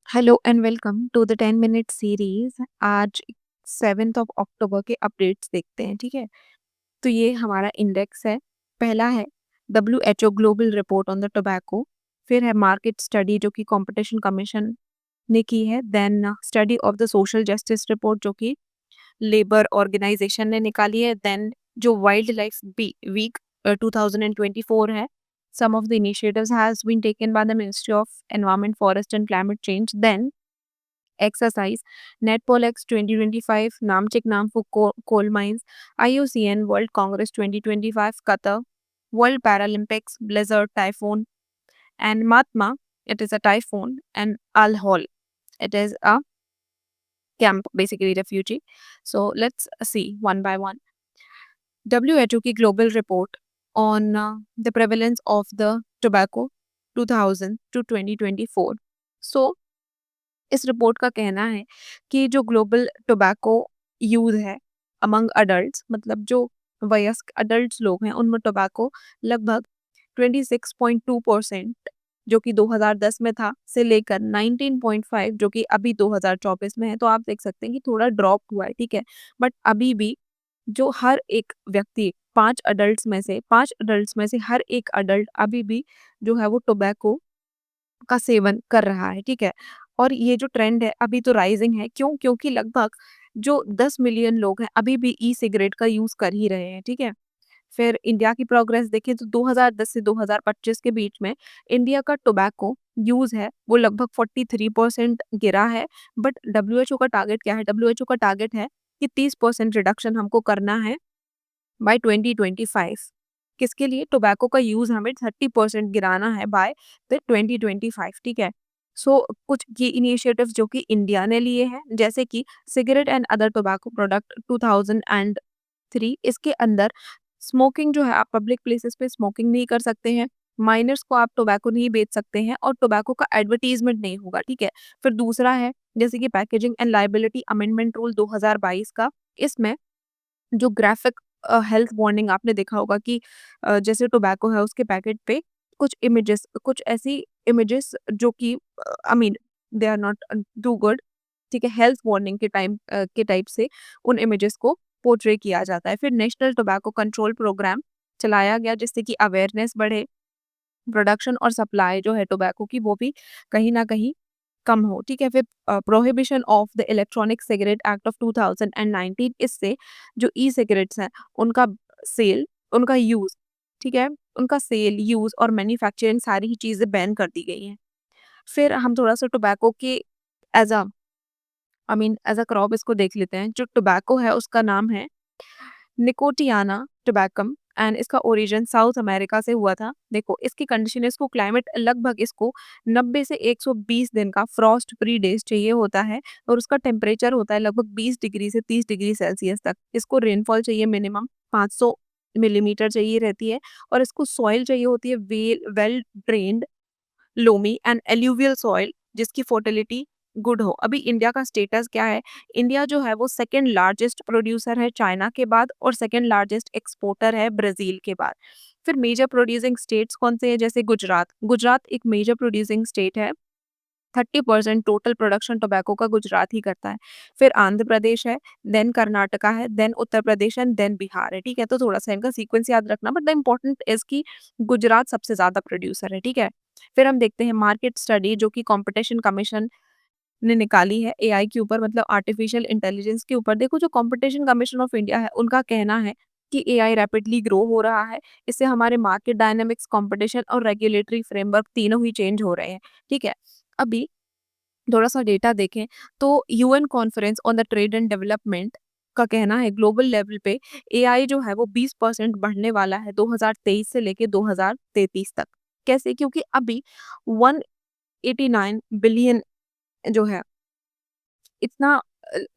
Hello and welcome to the 10 minute series. आज 7th of October के updates देखते हैं। ठीक है, तो ये हमारा इंडेक्स है। पहला है WHO global report on the tobacco. फिर है मार्केट स्टडी जो कि कंपटीशन कमीशन ने की है। Then study of the social justice report जो कि लेबर ऑर्गेनाइजेशन ने निकाली है। देन जो वाइल्ड लाइफ वीक 2024 है, some of the initiatives has been taken by the Ministry of Environment, Forest and Climate Change. Then exercise NetPolX 2025, Namchik Namfu coal mines, IUCN World Congress 2025, Qatar, World Paralympics, Blizzard Typhoon, and Matma, it is a typhoon, and Al Hol, it is a camp, basically refugee. So let's see one by one. WHO की global report on the prevalence of the tobacco 2000 to 2024. So इस report का कहना है कि जो global tobacco use है among adults, मतलब जो वयस्क अडल्ट्स लोग हैं, उनमें टोबैको लगभग 26.2% जो कि 2010 में था से लेकर 19.5 जो कि अभी 2024 में है। तो आप देख सकते हैं कि थोड़ा ड्रॉप हुआ है। ठीक है, बट अभी भी जो हर एक व्यक्ति, 5 अडल्ट्स में से हर एक अडल्ट अभी भी जो है वो टोबैको का सेवन कर रहा है। ठीक है, और ये जो ट्रेंड है अभी तो राइजिंग है। क्यों? क्योंकि लगभग जो 10 मिलियन लोग हैं अभी भी ई सिगरेट का यूज कर ही रहे हैं। ठीक है, फिर इंडिया की प्रोग्रेस देखें तो 2010 से 2025 के बीच में इंडिया का टोबैको यूज है वो लगभग 43% गिरा है। बट डब्ल्यूएचओ का टारगेट क्या है? डब्ल्यूएचओ का टारगेट है कि 30% रिडक्शन हमको करना है बाय 2025। किसके लिए? टोबैको का यूज हमें 30% गिराना है बाय द 2025। ठीक है, सो कुछ की इनिशिएटिव्स जो कि इंडिया ने लिए हैं, जैसे कि cigarette and other tobacco product 2003, इसके अंदर स्मोकिंग जो है, आप पब्लिक प्लेसेस पे स्मोकिंग नहीं कर सकते हैं, माइनर्स को आप टोबैको नहीं बेच सकते हैं और टोबैको का एडवर्टीजमेंट नहीं होगा। ठीक है, फिर दूसरा है जैसे कि packaging and liability amendment rule 2022 का। इसमें जो ग्राफिक हेल्थ वार्निंग आपने देखा होगा कि जैसे टोबैको है उसके पैकेट पे कुछ ऐसी इमेजेस जो कि I mean they are not too good. ठीक है, हेल्थ वार्निंग के टाइप से उन इमेजेस को पोर्ट्रे किया जाता है। फिर नेशनल टोबैको कंट्रोल प्रोग्राम चलाया गया जिससे कि अवेयरनेस बढ़े, प्रोडक्शन और सप्लाई जो है टोबैको की वो भी कहीं ना कहीं कम हो। ठीक है, फिर prohibition of the electronic cigarette act of 2019, इससे जो ई सिगरेट्स हैं उनका सेल, उनका यूज, ठीक है, उनका सेल, यूज और मैन्युफैक्चरिंग सारी ही चीजें बैन कर दी गई हैं। फिर हम थोड़ा सा टोबैको के as a as a crop इसको देख लेते हैं। जो टोबैको है उसका नाम है निकोटियाना टोबैकम एंड इसका ओरिजिन साउथ अमेरिका से हुआ था। देखो इसकी कंडीशन, इसको क्लाइमेट लगभग इसको 90 से 120 दिन का फ्रॉस्ट फ्री डेज चाहिए होता है और उसका टेम्परेचर होता है लगभग 20 डिग्री से 30 डिग्री सेल्सियस तक। इसको रेनफॉल चाहिए मिनिमम 500 मिलीमीटर चाहिए रहती है और इसको सॉइल चाहिए होती है well drained loamy and alluvial soil जिसकी फर्टिलिटी गुड हो। अभी इंडिया का स्टेटस क्या है? इंडिया जो है वो सेकंड लार्जेस्ट प्रोड्यूसर है चाइना के बाद और सेकंड लार्जेस्ट एक्सपोर्टर है ब्राजील के बाद। फिर मेजर प्रोड्यूसिंग स्टेट्स कौन से हैं? जैसे गुजरात, गुजरात एक मेजर प्रोड्यूसिंग स्टेट है। 30% टोटल प्रोडक्शन टोबैको का गुजरात ही करता है। फिर आंध्र प्रदेश है, देन कर्नाटका है, then Uttar Pradesh and then Bihar है। ठीक है, तो थोड़ा सा इनका सीक्वेंस याद रखना, बट द इम्पोर्टेंट इज कि गुजरात सबसे ज्यादा प्रोड्यूसर है। ठीक है, फिर हम देखते हैं मार्केट स्टडी जो कि कंपटीशन कमीशन ने निकाली है एआई के ऊपर, मतलब आर्टिफिशियल इंटेलिजेंस के ऊपर। देखो जो कंपटीशन कमीशन ऑफ इंडिया है उनका कहना है कि एआई रैपिडली ग्रो हो रहा है, इससे हमारे मार्केट डायनामिक्स, कंपटीशन और रेगुलेटरी फ्रेमवर्क तीनों ही चेंज हो रहे हैं। ठीक है, अभी थोड़ा सा डेटा देखें तो UN conference on the trade and development का कहना है ग्लोबल लेवल पे एआई जो है वो 20% बढ़ने वाला है 2023 से लेके 2033 तक। कैसे? क्योंकि अभी 189 बिलियन जो है इतना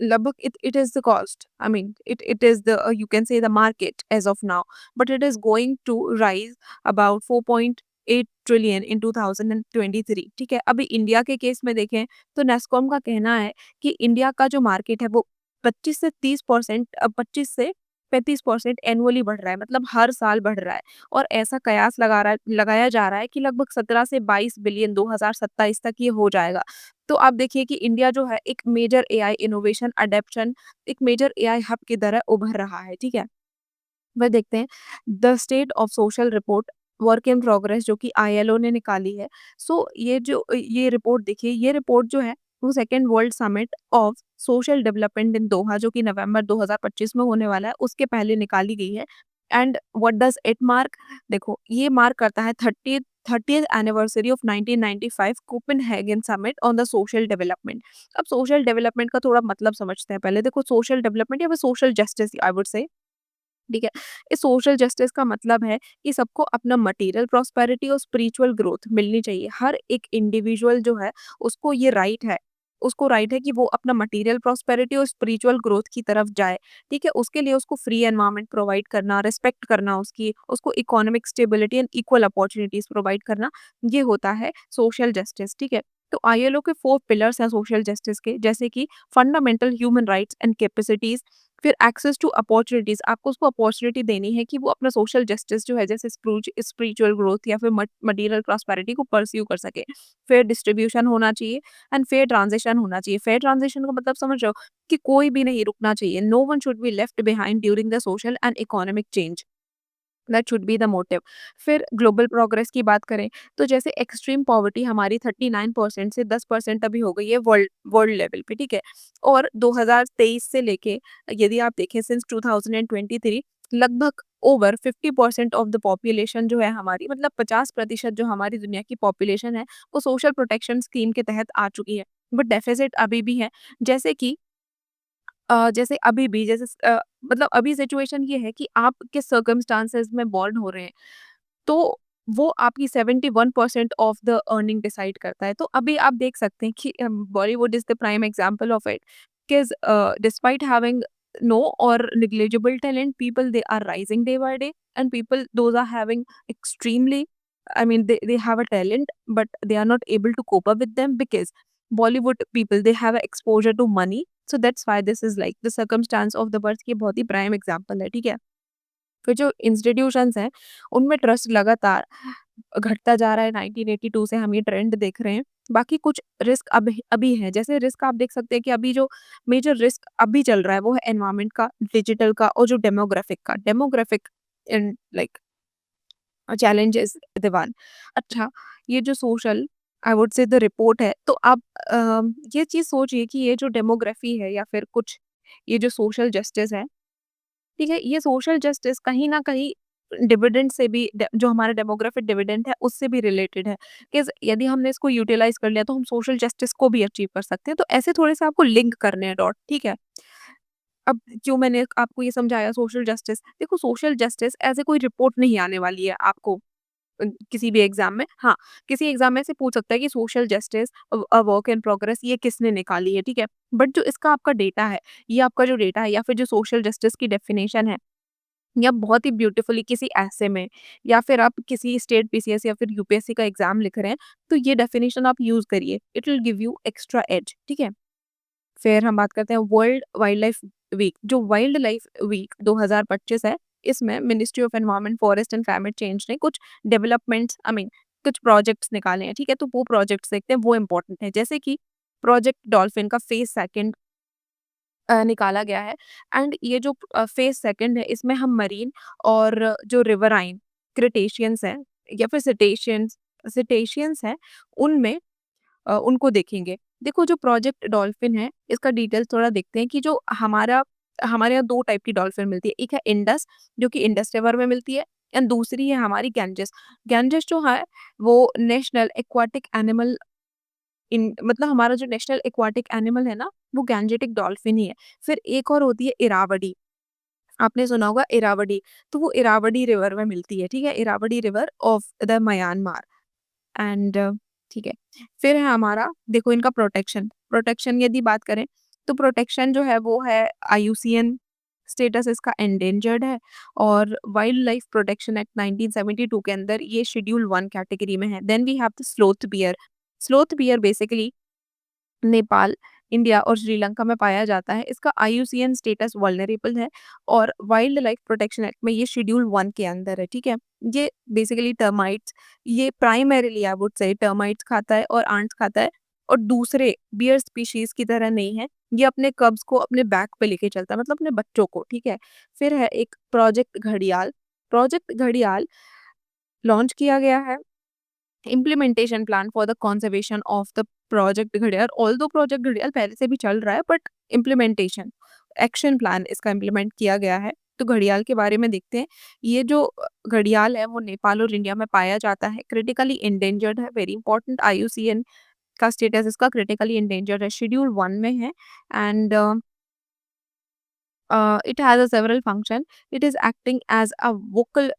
लगभग it is the cost, I mean it is the you can say the market as of now, but it is going to rise about 4.8 trillion in 2023। ठीक है, अभी इंडिया के केस में देखें तो नेस्कॉम का कहना है कि इंडिया का जो मार्केट है वो 25 से 30%, 25 से 35% एनुअली बढ़ रहा है, मतलब हर साल बढ़ रहा है। और ऐसा कयास लगाया जा रहा है कि लगभग 17 से 22 बिलियन 2027 तक ये हो जाएगा। तो आप देखिए कि इंडिया जो है एक मेजर एआई इनोवेशन अडॉप्शन, एक मेजर एआई हब की तरह उभर रहा है, ठीक है? वह देखते हैं the state of social report work in progress जो कि आईएलओ ने निकाली है। सो ये रिपोर्ट देखिए, ये रिपोर्ट जो है वो second world summit of social development in Doha जो कि नवंबर 2025 में होने वाला है, उसके पहले निकाली गई है। And what does it mark? देखो, ये मार्क करता है 30th anniversary of 1995 Copenhagen summit on the social development. अब सोशल डेवलपमेंट का थोड़ा मतलब समझते हैं पहले। देखो, सोशल डेवलपमेंट या फिर social justice I would say, ठीक है? इस सोशल जस्टिस का मतलब है कि सबको अपना मटेरियल प्रॉस्पेरिटी और स्पिरिचुअल ग्रोथ मिलनी चाहिए। हर एक इंडिविजुअल जो है उसको ये राइट है कि वो अपना मटेरियल प्रॉस्पेरिटी और स्पिरिचुअल ग्रोथ की तरफ जाए, ठीक है? उसके लिए उसको फ्री एनवायरनमेंट प्रोवाइड करना, रिस्पेक्ट करना उसकी, उसको economic stability and equal opportunities provide करना, ये होता है सोशल जस्टिस, ठीक है? तो आईएलओ के 4 पिलर्स हैं सोशल जस्टिस के, जैसे कि fundamental human rights and capacities, फिर एक्सेस टू अपॉर्चुनिटीज, आपको उसको अपॉर्चुनिटी देनी है कि वो अपना सोशल जस्टिस जो है, जैसे स्पिरिचुअल ग्रोथ या फिर मटेरियल प्रॉस्पेरिटी को परस्यू कर सके। फेयर डिस्ट्रीब्यूशन होना चाहिए एंड फेयर ट्रांजिशन होना चाहिए। फेयर ट्रांजिशन का मतलब समझ रहे हो कि कोई भी नहीं रुकना चाहिए, no one should be left behind during the social and economic change, that should be the motive. फिर ग्लोबल प्रोग्रेस की बात करें तो जैसे एक्सट्रीम पॉवर्टी हमारी 39% से 10% अभी हो गई है वर्ल्ड वर्ल्ड लेवल पे, ठीक है? और 2023 से लेके यदि आप देखें सिंस 2023 लगभग ओवर 50% ऑफ द पॉपुलेशन जो है हमारी, मतलब 50% जो हमारी दुनिया की पॉपुलेशन है, वो सोशल प्रोटेक्शन स्कीम के तहत आ चुकी है। बट डेफिसिट अभी भी है। जैसे कि जैसे अभी भी मतलब अभी सिचुएशन ये है कि आप किस सर्कमस्टांसेस में बॉर्न हो रहे हैं, तो वो आपकी 71% ऑफ द अर्निंग डिसाइड करता है। तो अभी आप देख सकते हैं कि Bollywood is the prime example of it, because despite having no और negligible talent, people they are rising day by day, and people those are having extremely, I mean they have a talent but they are not able to cope up with them because Bollywood people they have a exposure to money, so that's why this is like the circumstance of the birth की बहुत ही prime example है, ठीक है? फिर जो institutions हैं, उनमें trust लगातार घटता जा रहा है। 1982 से हम ये ट्रेंड देख रहे हैं। बाकी कुछ रिस्क अभी अभी हैं, जैसे रिस्क आप देख सकते हैं कि अभी जो मेजर रिस्क अभी चल रहा है, वो है एनवायरनमेंट का, डिजिटल का और जो डेमोग्राफिक एंड लाइक चैलेंजेस दीवान। अच्छा, ये जो social I would say the report है, तो आप ये चीज़ सोचिए कि ये जो डेमोग्राफी है या फिर कुछ ये जो सोशल जस्टिस है, ठीक है? ये सोशल जस्टिस कहीं न कहीं डिविडेंड से भी जो हमारा डेमोग्राफिक डिविडेंड है, उससे भी रिलेटेड है। यदि हमने इसको यूटिलाइज़ कर लिया, तो हम सोशल जस्टिस को भी अचीव कर सकते हैं। तो ऐसे थोड़े-से आपको लिंक करने हैं डॉट, ठीक है? अब जो मैंने आपको ये समझाया सोशल जस्टिस, देखो सोशल जस्टिस ऐसे कोई रिपोर्ट नहीं आने वाली है आपको किसी भी एग्ज़ाम में। हाँ, किसी एग्ज़ाम में से पूछ सकता है कि social justice work in progress ये किसने निकाली है, ठीक है? बट जो इसका आपका डेटा है, ये आपका जो डेटा है या फिर जो सोशल जस्टिस की डेफिनेशन है, या बहुत ही ब्यूटीफुली किसी ऐसे में या फिर आप किसी स्टेट पीसीएस या फिर यूपीएससी का एग्ज़ाम लिख रहे हैं, तो ये डेफिनेशन आप यूज़ करिए। It will give you extra edge, ठीक है? फिर हम बात करते हैं वर्ल्ड वाइल्ड लाइफ वीक। जो वाइल्ड लाइफ वीक 2025 है, इसमें ministry of environment, forest and climate change ने कुछ डेवलपमेंट्स आई मीन कुछ प्रोजेक्ट्स निकाले हैं, ठीक है? तो वो प्रोजेक्ट्स देखते हैं, वो इम्पोर्टेंट है। जैसे कि प्रोजेक्ट डॉल्फिन का फेज़ सेकंड निकाला गया है। एंड ये जो फेज़ सेकंड है, इसमें हम मरीन और जो रिवराइन क्रेटेशियंस हैं या फिर सिटेशियंस हैं, उनमें उनको देखेंगे। देखो, जो प्रोजेक्ट डॉल्फिन है, इसका डिटेल्स थोड़ा देखते हैं कि जो हमारे यहाँ 2 टाइप की डॉल्फिन मिलती है। एक है इंडस, जो कि इंडस रिवर में मिलती है, एंड दूसरी है हमारी गैंजेस। गैंजेस जो है, वो नेशनल एक्वाटिक एनिमल इन मतलब हमारा जो नेशनल एक्वाटिक एनिमल है ना, वो गैंजेटिक डॉल्फिन ही है। फिर एक और होती है इरावदी। आपने सुना होगा इरावदी, तो वो इरावदी रिवर में मिलती है, ठीक है? Irrawaddy river of the Myanmar. And ठीक है। फिर है हमारा, देखो इनका प्रोटेक्शन यदि बात करें, तो प्रोटेक्शन जो है वो है आईयूसीएन स्टेटस इसका एंडेंजर्ड है, और वाइल्ड लाइफ प्रोटेक्शन एक्ट 1972 के अंदर ये शेड्यूल 1 कैटेगरी में है। Then we have the sloth bear basically Nepal India और श्रीलंका में पाया जाता है। इसका आईयूसीएन स्टेटस वल्नरेबल है और वाइल्ड लाइफ प्रोटेक्शन एक्ट में ये शेड्यूल 1 के अंदर है, ठीक है? ये बेसिकली टर्माइट्स, ये primarily I would say termites खाता है और एंट्स खाता है और दूसरे बियर स्पीशीज़ की तरह नहीं है। ये अपने कब्स को अपने बैक पे लेके चलता है, मतलब अपने बच्चों को, ठीक है? फिर है एक प्रोजेक्ट घड़ियाल। प्रोजेक्ट घड़ियाल लॉन्च किया गया है। Implementation plan for the conservation of the project घड़ियाल, ऑल्दो प्रोजेक्ट घड़ियाल पहले से भी चल रहा है, बट इम्प्लीमेंटेशन एक्शन प्लान इसका इम्प्लीमेंट किया गया है। तो घड़ियाल के बारे में देखते हैं। ये जो घड़ियाल है वो नेपाल और इंडिया में पाया जाता है। क्रिटिकली इंडेंजर्ड है, वेरी इंपॉर्टेंट। आईयूसीएन का स्टेटस इसका क्रिटिकली इंडेंजर्ड है, शेड्यूल 1 में है। And it has a several function. It is acting as a vocal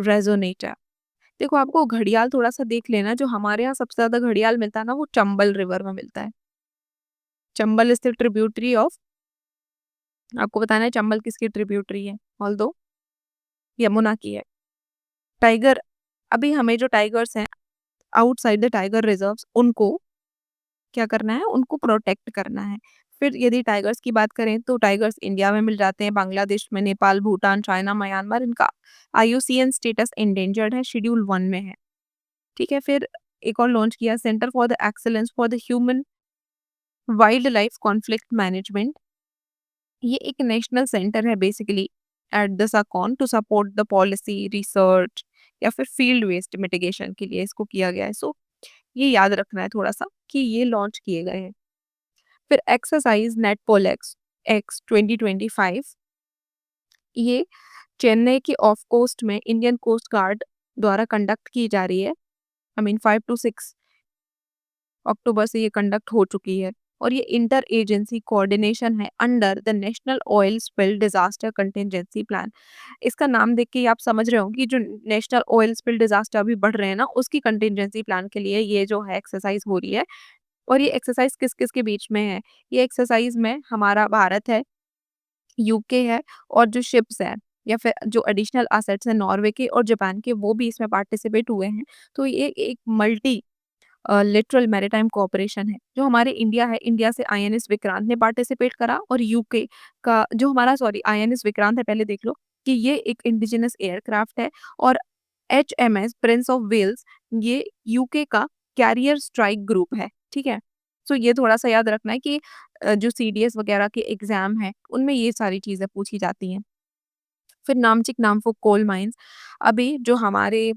resonator. देखो, आपको घड़ियाल थोड़ा-सा देख लेना, जो हमारे यहाँ सबसे ज़्यादा घड़ियाल मिलता है ना, वो चंबल रिवर में मिलता है। Chambal is the tributary of, आपको बताना है चंबल किसकी ट्रिब्यूटरी है, ऑल्दो यमुना की है। टाइगर, अभी हमें जो टाइगर्स हैं, आउटसाइड द टाइगर रिज़र्व्स, उनको क्या करना है, उनको प्रोटेक्ट करना है। फिर यदि टाइगर्स की बात करें, तो टाइगर्स इंडिया में मिल जाते हैं, बांग्लादेश में, नेपाल, भूटान, चाइना, म्यांमार, इनका आईयूसीएन स्टेटस एंडेंजर्ड है, शेड्यूल 1 में है। ठीक है? फिर एक और लॉन्च किया, centre for the excellence for the human wild life conflict management. ये एक नेशनल सेंटर है basically at the SACON to support the policy, research या फिर फील्ड वेस्ट मिटिगेशन के लिए इसको किया गया है। सो ये याद रखना है थोड़ा-सा कि ये लॉन्च किए गए हैं। फिर एक्सरसाइज नेटपोल एक्स एक्स 2025, ये चेन्नई के ऑफ कोस्ट में इंडियन कोस्ट गार्ड द्वारा कंडक्ट की जा रही है। आई मीन 5 टू 6 अक्टूबर से ये कंडक्ट हो चुकी है और ये इंटर एजेंसी कोऑर्डिनेशन है under the national oil spill disaster contingency plan. इसका नाम देख के ही आप समझ रहे हो कि जो नेशनल ऑयल स्पिल डिजास्टर अभी बढ़ रहे हैं ना, उसकी कंटिजेंसी प्लान के लिए ये जो है एक्सरसाइज हो रही है। और ये एक्सरसाइज किस किस के बीच में है? ये एक्सरसाइज में हमारा भारत है, यूके है और जो शिप्स हैं या फिर जो एडिशनल एसेट्स हैं नॉर्वे के और जापान के, वो भी इसमें पार्टिसिपेट हुए हैं। तो ये एक मल्टी लिटरल मैरीटाइम कोऑपरेशन है। जो हमारे इंडिया है, इंडिया से आईएनएस विक्रांत ने पार्टिसिपेट करा और यूके का जो हमारा, सॉरी, आईएनएस विक्रांत है, पहले देख लो कि ये एक इंडिजिनस एयरक्राफ्ट है और एचएमएस प्रिंस ऑफ वेल्स ये यूके का कैरियर स्ट्राइक ग्रुप है, ठीक है? सो ये थोड़ा-सा याद रखना है कि जो सीडीएस वगैरह के एग्ज़ाम हैं, उनमें ये सारी चीज़ें पूछी जाती हैं। फिर नामचिक नामफुक कोल माइन्स, अभी जो हमारे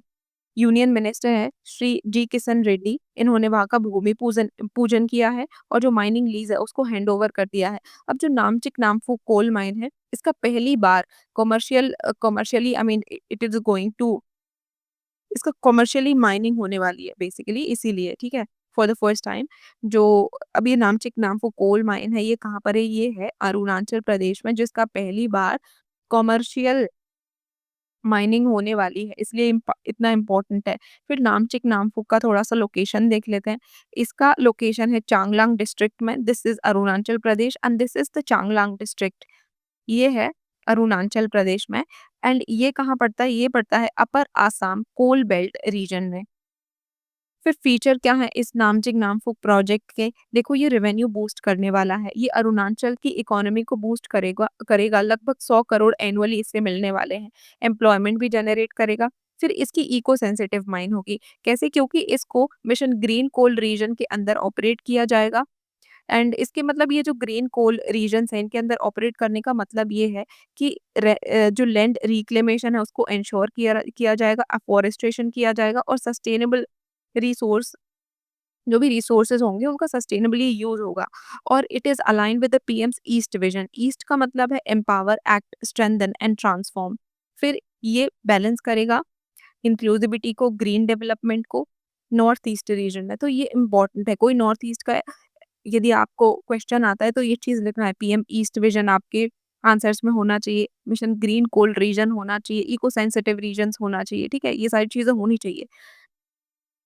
यूनियन मिनिस्टर हैं श्री जी किशन रेड्डी, इन्होंने वहाँ का भूमि पूजन पूजन किया है और जो माइनिंग लीज है उसको हैंडओवर कर दिया है। अब जो नामचिक नामफू कोल माइन है, इसका पहली बार commercially, I mean it is going to, इसका कमर्शियली माइनिंग होने वाली है बेसिकली, इसीलिए, ठीक है? फॉर द फर्स्ट टाइम जो अब ये नामचिक नामफू कोल माइन है, ये कहाँ पर है? ये है अरुणाचल प्रदेश में, जिसका पहली बार कमर्शियल माइनिंग होने वाली है, इसलिए इतना इम्पोर्टेंट है। फिर नामचिक नामफुक का थोड़ा-सा लोकेशन देख लेते हैं। इसका लोकेशन है चांगलांग डिस्ट्रिक्ट में, this is Arunachal Pradesh and this is the Changlang district. ये है अरुणाचल प्रदेश में एंड ये कहाँ पड़ता है? ये पड़ता है अपर आसाम कोल बेल्ट रीजन में। फिर फीचर क्या है इस नामचिक नामफुक प्रोजेक्ट के? देखो, ये रेवेन्यू बूस्ट करने वाला है। ये अरुणाचल की इकोनॉमी को बूस्ट करेगा करेगा लगभग 100 करोड़ एनुअली इससे मिलने वाले हैं। एम्प्लॉयमेंट भी जनरेट करेगा। फिर इसकी इको सेंसिटिव माइन होगी। कैसे? क्योंकि इसको मिशन ग्रीन कोल रीजन के अंदर ऑपरेट किया जाएगा एंड इसके मतलब ये जो ग्रीन कोल रीजन्स हैं, इनके अंदर ऑपरेट करने का मतलब ये है कि जो लैंड रिक्लेमेशन है उसको एंश्योर किया जाएगा, अफॉरेस्टेशन किया जाएगा और सस्टेनेबल रिसोर्स, जो भी रिसोर्सेज होंगे उनका सस्टेनेबली यूज होगा और it is align with the PM's east vision. East का मतलब है empower, act, strengthen and transform. फिर ये बैलेंस करेगा इंक्लूसिविटी को, ग्रीन डेवलपमेंट को नॉर्थ ईस्ट रीजन में। तो ये इम्पोर्टेंट है। कोई नॉर्थ ईस्ट का यदि आपको क्वेश्चन आता है तो ये चीज़ लिखना है, पीएम ईस्ट विजन आपके आंसर्स में होना चाहिए, मिशन ग्रीन कोल्ड रीजन होना चाहिए, इको सेंसिटिव रीजन्स होना चाहिए, ठीक है? ये सारी चीज़ें होनी चाहिए।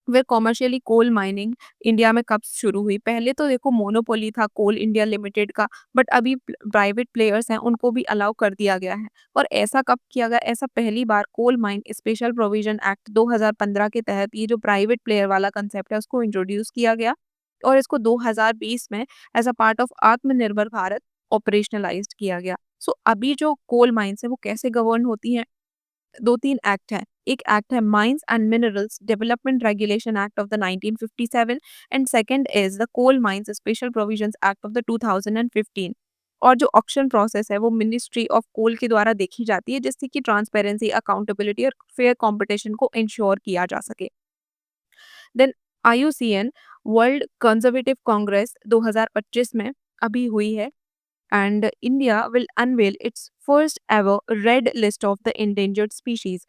वे कॉमर्शियली कोल माइनिंग इंडिया में कब शुरू हुई? पहले तो देखो मोनोपोली था कोल इंडिया लिमिटेड का, बट अभी प्राइवेट प्लेयर्स हैं उनको भी अलाउ कर दिया गया है। और ऐसा कब किया गया? ऐसा पहली बार coal mine special provision act 2015 के तहत ये जो प्राइवेट प्लेयर वाला कंसेप्ट है उसको इंट्रोड्यूस किया गया और इसको 2020 में एज़ अ पार्ट ऑफ आत्मनिर्भर भारत ऑपरेशनलाइज़्ड किया गया। सो अभी जो कोल माइन्स हैं वो कैसे गवर्न होती हैं? 2-3 एक्ट हैं। एक एक्ट है mines and minerals development regulation act of the 1957 and second is the coal mines special provisions act of the 2015। और जो ऑक्शन प्रोसेस है वो मिनिस्ट्री ऑफ कोल के द्वारा देखी जाती है जिससे कि ट्रांसपेरेंसी, अकाउंटेबिलिटी और फेयर कंपटीशन को इंश्योर किया जा सके। Then IUCN world conservative congress 2025 में अभी हुई है and India will unveil its first ever red list of the endangered species.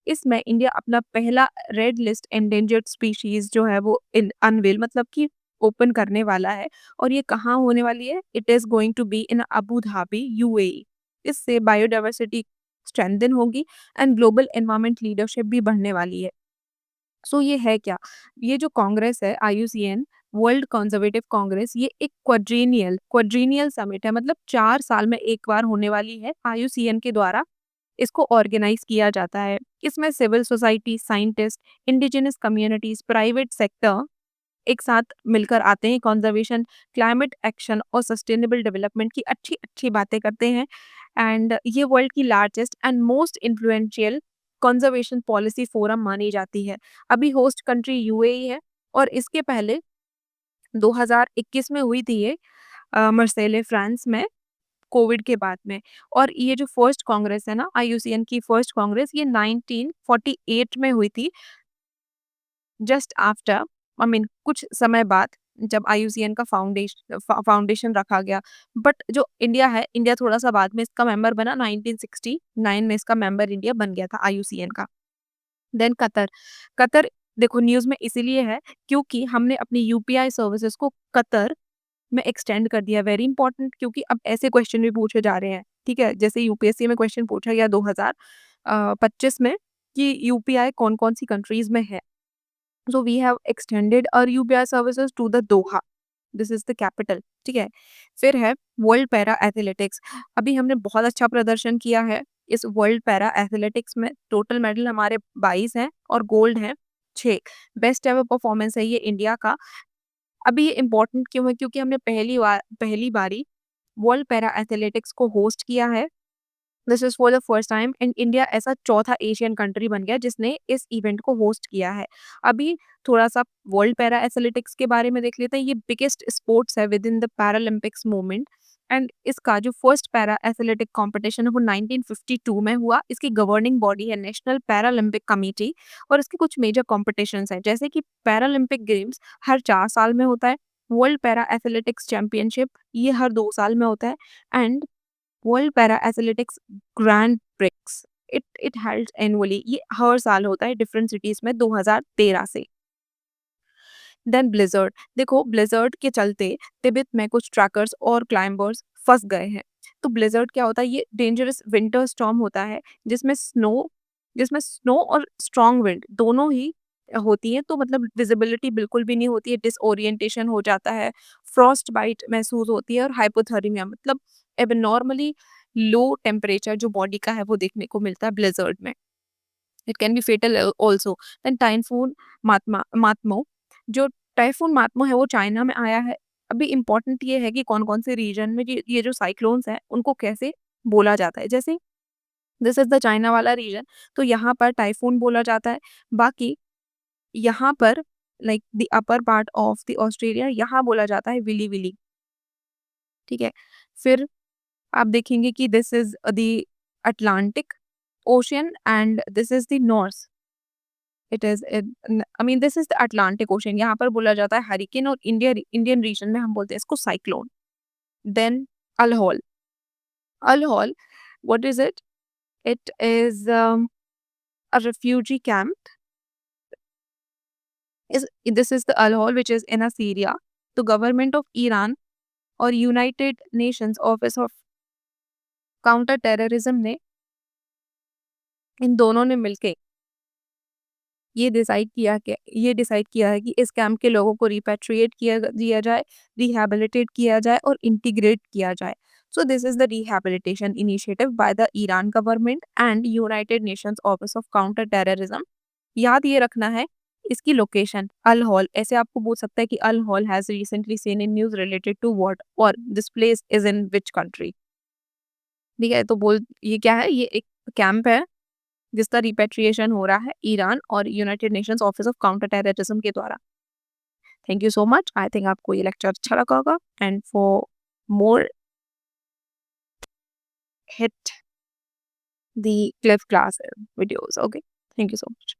इसमें इंडिया अपना पहला रेड लिस्ट एंडेंजर्ड स्पीशीज जो है वो अनवेल मतलब कि ओपन करने वाला है। और ये कहाँ होने वाली है? It is going to be in Abu Dhabi UAE. इससे बायोडाइवर्सिटी स्ट्रेंथन होगी एंड ग्लोबल एनवायरमेंट लीडरशिप भी बढ़ने वाली है। सो ये है क्या? ये जो कांग्रेस है आईयूसीएन वर्ल्ड कंजर्वेटिव कांग्रेस, ये एक क्वाड्रेनियल समिट है, मतलब 4 साल में एक बार होने वाली है। आईयूसीएन के द्वारा इसको ऑर्गेनाइज किया जाता है। इसमें civil society, scientist, indigenous communities, private sector एक साथ मिलकर आते हैं, कंजर्वेशन, क्लाइमेट एक्शन और सस्टेनेबल डेवलपमेंट की अच्छी-अच्छी बातें करते हैं। एंड ये वर्ल्ड की largest and most influential conservation policy forum मानी जाती है। अभी होस्ट कंट्री यूएई है और इसके पहले 2021 में हुई थी ये मार्सेille फ्रांस में, कोविड के बाद में। और ये जो फर्स्ट कांग्रेस है ना आईयूसीएन की फर्स्ट कांग्रेस, ये 1948 में हुई थी, जस्ट आफ्टर आई मीन कुछ समय बाद जब आईयूसीएन का फाउंडेशन रखा गया। बट जो इंडिया है, इंडिया थोड़ा सा बाद में इसका मेंबर बना, 1969 में इसका मेंबर इंडिया बन गया था आईयूसीएन का। Then Qatar. कतर देखो न्यूज़ में इसीलिए है क्योंकि हमने अपनी यूपीआई सर्विसेज को कतर में एक्सटेंड कर दिया। वेरी इंपॉर्टेंट, क्योंकि अब ऐसे क्वेश्चन भी पूछे जा रहे हैं, ठीक है? जैसे यूपीएससी में क्वेश्चन पूछा गया 2025 में कि यूपीआई कौन-कौन सी कंट्रीज़ में है। So we have extended our UPI services to the Doha, this is the capital, ठीक है? फिर है वर्ल्ड पैरा एथलेटिक्स। अभी हमने बहुत अच्छा प्रदर्शन किया है इस वर्ल्ड पैरा एथलेटिक्स में। टोटल मेडल हमारे 22 हैं और गोल्ड हैं 6। बेस्ट एवर परफॉर्मेंस है ये इंडिया का। अभी ये इम्पोर्टेंट क्यों है? क्योंकि हमने पहली बारी वर्ल्ड पैरा एथलेटिक्स को होस्ट किया है। This is for the first time and India ऐसा चौथा एशियन कंट्री बन गया जिसने इस इवेंट को होस्ट किया है। अभी थोड़ा-सा वर्ल्ड पैरा एथलेटिक्स के बारे में देख लेते हैं। ये बिगेस्ट स्पोर्ट्स है with in the Paralympics movement and इसका जो फर्स्ट पैरा एथलेटिक कॉम्पिटिशन है वो 1952 में हुआ। इसकी गवर्निंग बॉडी है नेशनल पैरालंपिक कमिटी और इसके कुछ मेजर कॉम्पिटिशन्स हैं, जैसे कि पैरालंपिक गेम्स हर 4 साल में होता है, वर्ल्ड पैरा एथलेटिक्स चैंपियनशिप ये हर 2 साल में होता है and world para athletics grand prix it held annually, ये हर साल होता है डिफरेंट सिटीज में 2013 से। देन ब्लिज़र्ड, देखो ब्लिज़र्ड के चलते तिब्बत में कुछ ट्रैकर्स और क्लाइंबर्स फंस गए हैं। तो ब्लिज़र्ड क्या होता है? ये डेंजरस विंटर स्टॉर्म होता है जिसमें स्नो और स्ट्रॉन्ग विंड दोनों ही होती है। तो मतलब विजिबिलिटी बिल्कुल भी नहीं होती है, डिसओरिएंटेशन हो जाता है, फ्रॉस्ट बाइट महसूस होती है और हाइपोथर्मिया मतलब एबनॉर्मली लो टेम्परेचर जो बॉडी का है वो देखने को मिलता है ब्लिज़र्ड में। It can be fatal also. Then typhoon Matmo, जो टाइफून मात्मो है वो चाइना में आया है। अभी इम्पोर्टेंट ये है कि कौन-कौन से रीजन में ये जो साइक्लोन्स हैं उनको कैसे बोला जाता है। जैसे दिस इज़ द चाइना वाला रीजन, तो यहाँ पर टाइफून बोला जाता है। बाकी यहाँ पर like the upper part of the Australia यहाँ बोला जाता है विली विली, ठीक है? फिर आप देखेंगे कि this is the Atlantic ocean and this is the north. It is I mean this is the Atlantic ocean, यहाँ पर बोला जाता है हरिकेन और इंडियन रीजन में हम बोलते हैं इसको cyclone. Then Al Hol, what is it? It is a refugee camp. This is the Al Hol, which is in Syria. The government of Iran और United Nations office of counter terrorism ने इन दोनों ने मिलके ये decide किया है कि इस कैंप के लोगों को रिपैट्रिएट दिया जाए, रिहैबिलिटेट किया जाए और इंटीग्रेट किया जाए। So this is the rehabilitation initiative by the Iran government and United Nations office of counter terrorism. याद ये रखना है, इसकी लोकेशन अल हॉल, ऐसे आपको पूछ सकता है कि Al Hol has recently seen in news related to what और this place is in which country. ठीक है? तो बोल ये क्या है? ये एक कैंप है जिसका रिपैट्रिएशन हो रहा है ईरान और United Nations office of counter terrorism के द्वारा। Thank you so much. I think आपको ये लेक्चर अच्छा लगा होगा and for more heat the cliff classes videos. Okay, thank you so much.